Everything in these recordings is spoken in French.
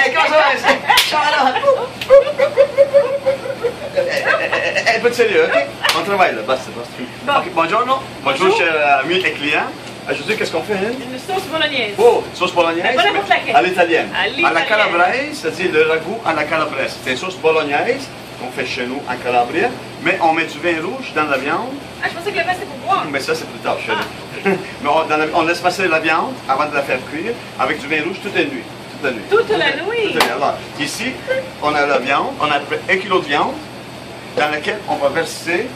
Hey, comment ça va? Charlotte! Un peu de sérieux, ok? On travaille là, basta, basta. Bon. Ok, buongiorno. Bonjour, Bonjour. chers amis et clients. Aujourd'hui, qu'est-ce qu'on fait, hein? Une sauce bolognaise. Oh, sauce bolognaise, Mais pas n'importe laquelle. à l'italienne. À l'italienne. la calabraise, c'est-à-dire le ragoût à la calabraise. C'est une sauce bolognaise qu'on fait chez nous en Calabria, mais on met du vin rouge dans la viande. Ah, je pensais que le vin c'était pour boire. Mais ça, c'est plus tard, chérie. Mais on laisse passer la viande avant de la faire cuire avec du vin rouge toute la nuit. Toute la nuit. Toute la nuit. Toute la nuit. Alors, ici, on a la viande, on a à peu près 1 kg de viande dans laquelle on va verser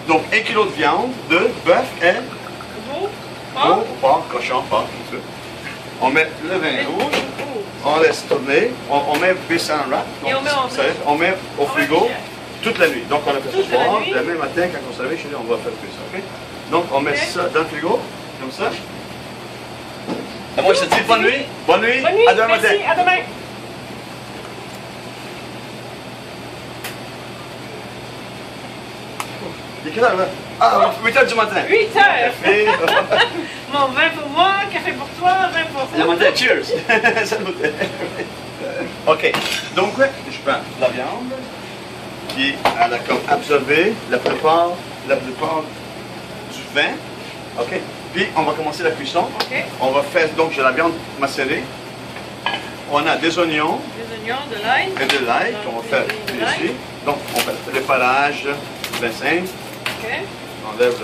donc 1 kg de viande de bœuf et Veau, veau, porc. porc, cochon, porc, tout ça. On met le vin rouge, on laisse tourner, on met baisse en wrap, Et on met en ça, on met au frigo toute la nuit. Donc on a fait ce Toute la soir, nuit. demain matin quand on se réveille, chérie, on va faire plus ça, ok? Donc on met Ok. ça dans le frigo, comme ça. Et moi je te dis bonne nuit, bonne nuit, Bonne nuit. à demain matin. Merci, à demain. Il est quelle heure là? Ah, 8 h du matin. 8 heures. Et, Mon vin pour moi, café pour toi, vin pour le toi. matin, cheers! Salut. Ok, donc je prends la viande qui elle a comme absorbé la plupart du vin. Ok, puis on va commencer la cuisson. Ok. On va faire donc j'ai la viande macérée. On a des oignons Des oignons, de l'ail. et de l'ail qu'on va faire De l'ail. ici. Donc on fait le parage, bien simple. Ok. On enlève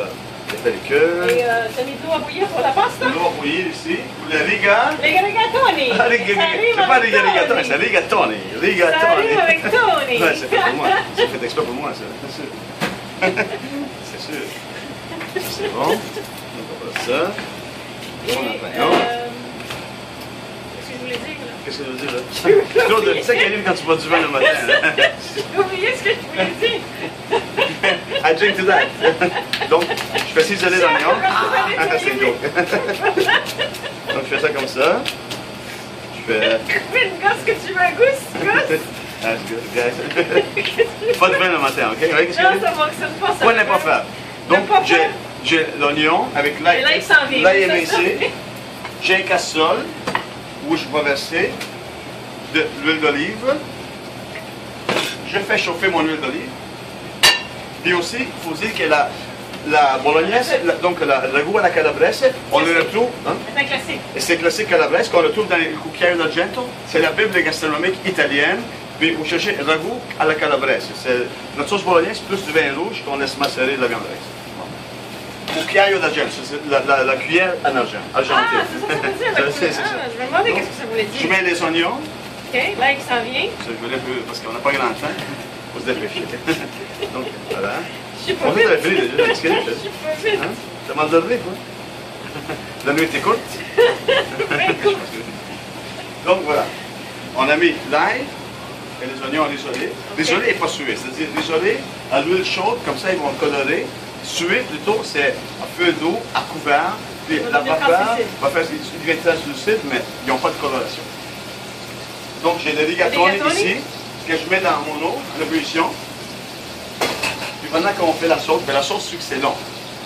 les pellicules. Et t'as mis de l'eau à bouillir pour la pasta? L'eau à bouillir ici. Le riga. Rigatoni. Ah, c'est pas rigatoni, c'est rigatoni. Ça arrive avec Tony. Ouais, c'est fait pour moi. C'est fait exprès pour moi, ça. C'est sûr. C'est sûr. C'est bon. Donc, on va faire ça. Et, On a pas. qu'est-ce que je voulais dire là? Qu'est-ce que je veux dire là? Claude, tu sais qu'elle arrive quand tu bois du vin le matin. Hein? J'ai oublié ce que je voulais dire. I drink to that. Donc, je fais ciseler l'oignon. Ah, c'est une joke. Donc, je fais ça comme ça. Je fais. Mais une gosse que tu veux un gosse, That's good, guys. Pas de vin le matin, ok? Ouais, qu'est-ce que Non, je veux ça dire? fonctionne pas. Ça Quoi n'est pas faire? Donc, pas j'ai faire. j'ai l'oignon avec l'ail. Et l'ail s'en vient. L'ail Ça émincé. J'ai une casserole où je vais verser de l'huile d'olive. Je fais chauffer mon huile d'olive. Puis aussi, il faut dire que la bolognaise, donc le goût à la calabrese, on le retrouve, hein? C'est un classique. Et c'est classique calabrese qu'on retrouve dans les cucchiaio d'argento. C'est la Bible gastronomique italienne. Puis vous cherchez ragoût à la calabrese. C'est notre sauce bolognaise plus du vin rouge qu'on laisse macérer de la viande avec. Cucchiaio d'argento, c'est la cuillère en argent, argentée. Ah, c'est ça que ça veut dire. Je sais, c'est ça. Ah, je me demandais qu'est-ce que ça voulait Je dire. mets les oignons. Ok, l'ail qui s'en vient. Je voulais plus parce qu'on n'a pas grand temps. Il faut se dépêcher. Donc, voilà. Je suis pas On vite. va fini déjà. Qu'est-ce qu'il y a? Je suis pas vite. Hein? T'as mal dormi, quoi? La nuit était courte. Donc voilà. On a mis l'ail et les oignons rissolés. Rissolés et pas sués. C'est-à-dire rissolés à l'huile chaude, comme ça ils vont colorer. Sués plutôt, c'est à feu d'eau, à couvert. Puis Ça la devient vapeur translucide. va faire des grains translucides, mais ils n'ont pas de coloration. Donc j'ai le rigatoni rigatoni. ici, que je mets dans mon eau, en ébullition. Puis pendant qu'on fait la sauce, ben la sauce, c'est long.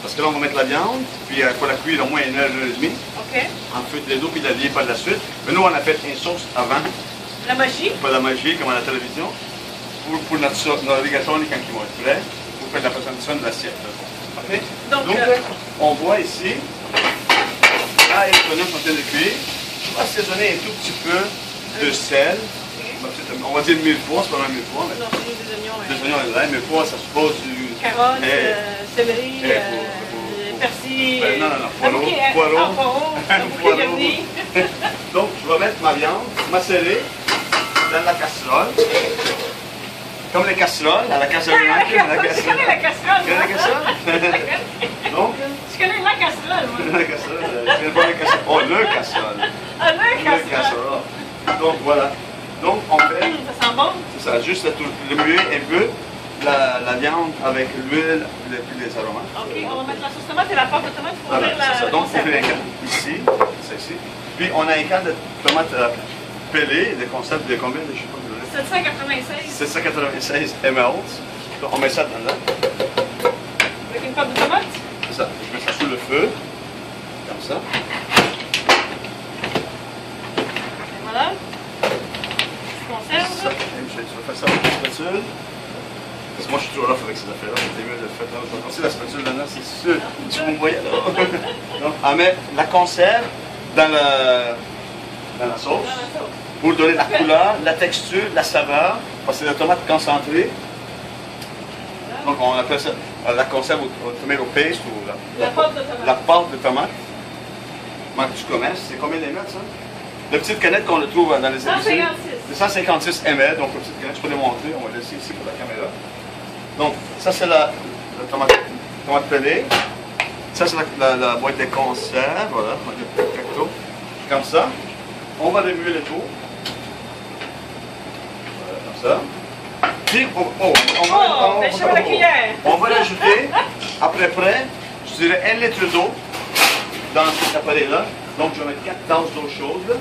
Parce que là, on va mettre la viande, puis il faut la cuire au moins 1 heure, 1 heure et demie, Ok. en feu de l'eau, puis la lier par la suite. Mais nous, on a fait une sauce avant, La magie. pas la magie comme à la télévision, pour notre rigatoni quand ils vont être prêts, pour faire la présentation de l'assiette. OK? Donc, on voit ici, là, les oignons sont en train de cuire. Je vais assaisonner un tout petit peu de sel. On va dire 1000 pois, c'est pas mal 1000 pois, mais non, c'est juste des oignons. des oignons et de l'ail, mais pois, ça suppose du... Carottes, céleri, pour- persil. Ben, non, poireaux, poireaux, un bouquet poireaux. garni. Donc, je vais mettre ma viande macérée dans la casserole. Comme les casseroles, à la casserole. Je connais la casserole. Tu connais la casserole? Donc, Je connais la casserole, moi. la casserole, je viens pas de la casserole. Oh, le casserole. Ah, la Le casserole. casserole. Donc, voilà. Donc, on fait, Ça sent bon. c'est ça, juste remuer un peu la viande avec l'huile et les aromates. Ok, on va mettre la sauce tomate et la pâte de tomate pour Voilà, ouvrir c'est ça. la Donc, on fait un conserve. can ici, c'est ici. Puis, on a un can de tomates pelées, de concept de combien, je sais pas. 796 796 ml. Donc, on met ça dedans. avec une pâte de tomate. C'est ça. Je mets ça sur le feu. Comme ça. Et voilà. spatule. Parce que moi, je suis toujours rough avec ces affaires-là. C'est mieux de le faire. Je vais passer la spatule là-dedans, c'est sûr. Si vous me voyez là. Donc, on met la conserve dans la sauce pour donner la couleur, la texture, la saveur. Parce que c'est la tomate concentrée. Donc, on appelle ça la conserve au tomato paste ou La pâte de tomate. la pâte de tomate. Marque du commerce. C'est combien d'émets, ça? La petite canette qu'on le trouve dans les épiceries. 156. 156 ml, donc la petite canette, je peux les montrer, on va laisser ici pour la caméra. Donc, ça c'est la tomate pelée. Ça c'est la boîte de conserve, voilà, on va dire recto. Comme ça. On va remuer le tout. Voilà, comme ça. Puis, on va l'ajouter, après près, je dirais 1 litre d'eau dans cet appareil-là. Donc, je vais mettre 4 tasses d'eau chaude.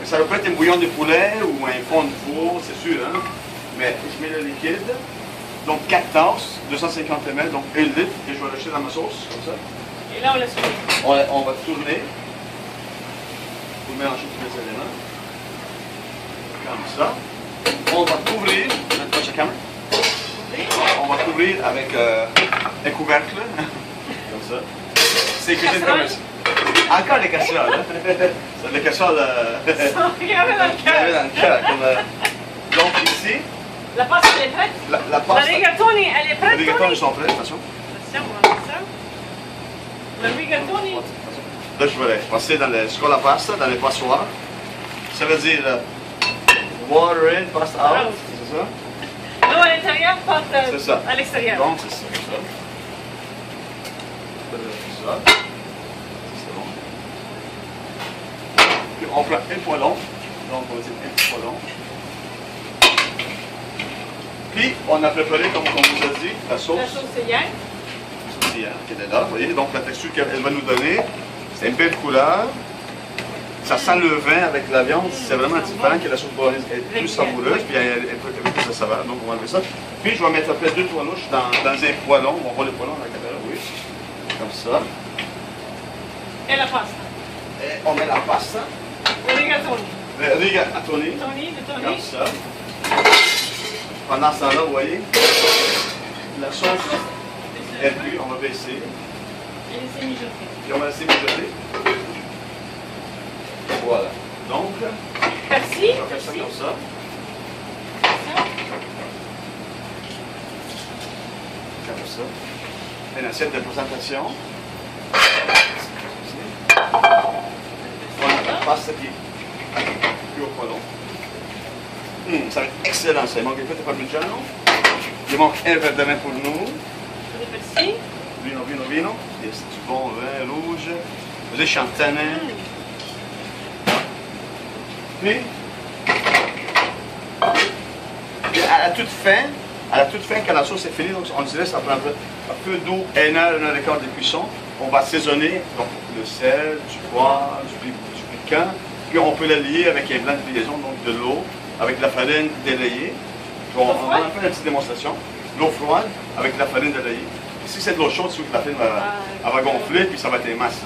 Ça peut être un bouillon de poulet ou un fond de four, c'est sûr, hein? Mais je mets le liquide. Donc 4 tasses, 250 ml, donc 1 litre, et je vais l'acheter dans ma sauce, comme ça. Et là, on laisse tourner. On va tourner pour mélanger tous les éléments. Comme ça. On va couvrir, on va couvrir avec un couvercle, comme ça. C'est cuisine comme ça. Encore les casseroles, hein? Les casseroles. Regardez dans le Dans cœur. le cœur. Donc ici, La pâte, elle est prête. la La pasta. rigatoni, elle est prête. Les rigatoni sont prêts, attention. Attention, on va mettre ça. La rigatoni. Là, je vais passer dans le scola pasta, dans les passoires. Ça veut dire water in, pasta out, c'est ça? L'eau à l'intérieur, pâte C'est ça. à l'extérieur. Donc, c'est ça, comme ça. Ça. C'est bon. Puis on prend un poêlon. Donc, on va dire un petit poêlon. Puis, on a préparé, comme on vous a dit, la sauce. La sauce hier. Qui est là, vous voyez. Donc, la texture qu'elle va nous donner, c'est une belle couleur. Ça sent le vin avec la viande, c'est vraiment différent que la sauce bolognaise. Elle est plus savoureuse, puis elle peut plus de saveur. Donc, on va enlever ça. Puis, je vais mettre après 2 toilouches dans un poêlon. On voit le poêlon dans la caméra, oui. Comme ça. Et la pasta. Et on met la pasta. Le rigatoni. Le rigatoni. Toni, le Comme toni. ça. Pendant ce temps-là, vous voyez, la sauce est cuite, on va baisser. Et laisser mijoter. Puis on va laisser mijoter. Voilà. Donc, Merci. on va faire ça comme ça. Comme ça. Une assiette de présentation. Voilà, la pasta qui est plus au poêlon. Ça va être excellent ça. Il manque un peu de parmigiano. Il manque un verre de vin pour nous. Le persil. Vino. Et c'est du bon vin rouge. Vous êtes en tanin. Puis, à la toute fin, quand la sauce est finie, donc on dirait que ça prend un peu d'eau, 1 heure et quart de cuisson. On va assaisonner donc, le sel, du poivre, du piquant. Puis on peut la lier avec un blanc de liaison, donc de l'eau, avec de la farine délayée. On va faire une petite démonstration. L'eau froide avec de la farine délayée. Si c'est de l'eau chaude, c'est que la farine va gonfler, puis ça va être une masse.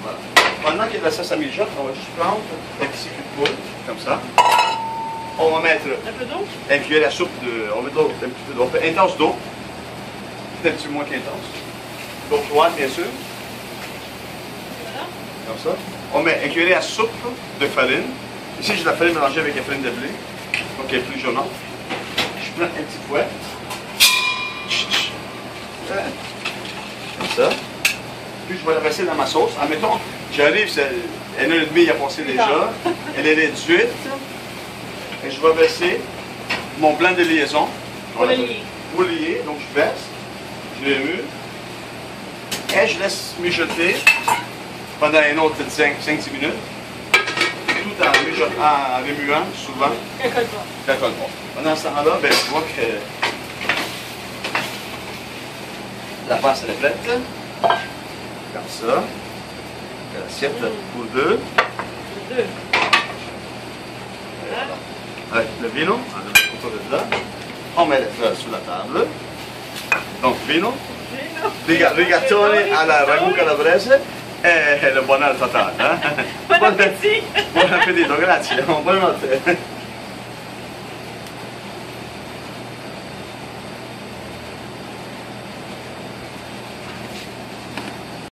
Voilà. Pendant que la sauce à mijote, on va juste prendre un petit cul de poudre, comme ça. On va mettre Un peu d'eau. un cuillère à soupe de. On va mettre un petit peu d'eau. Une tasse d'eau. Peut-être un petit peu moins qu'une tasse. D'eau froide, bien sûr. Voilà. Comme ça. On met un cuillère à soupe de farine. Ici, j'ai de la farine mélangée avec la farine de blé. Donc, elle est plus jaunante. Je prends un petit fouet. Comme ça. Puis, je vais la verser dans ma sauce. Admettons, j'arrive, c'est 1h30 à passer déjà. Elle est réduite. Et je vais verser mon blanc de liaison. Pour le lier. Pour le lier. Donc, je verse. Je l'émule. Et je laisse mijoter pendant un autre 5-10 minutes. Tout en remuant souvent. Quelque chose. D'accord. Pendant ce temps-là, ben, je vois que la pâte est prête. Comme ça. L'assiette pour deux. Deux. Avec le vino, on le met autour de là. On met les fleurs sur la table. Donc, vino. Rigatoni alla ragù calabrese e le bonheur total. Hein? appétit. Buon appetito, grazie. Buonanotte.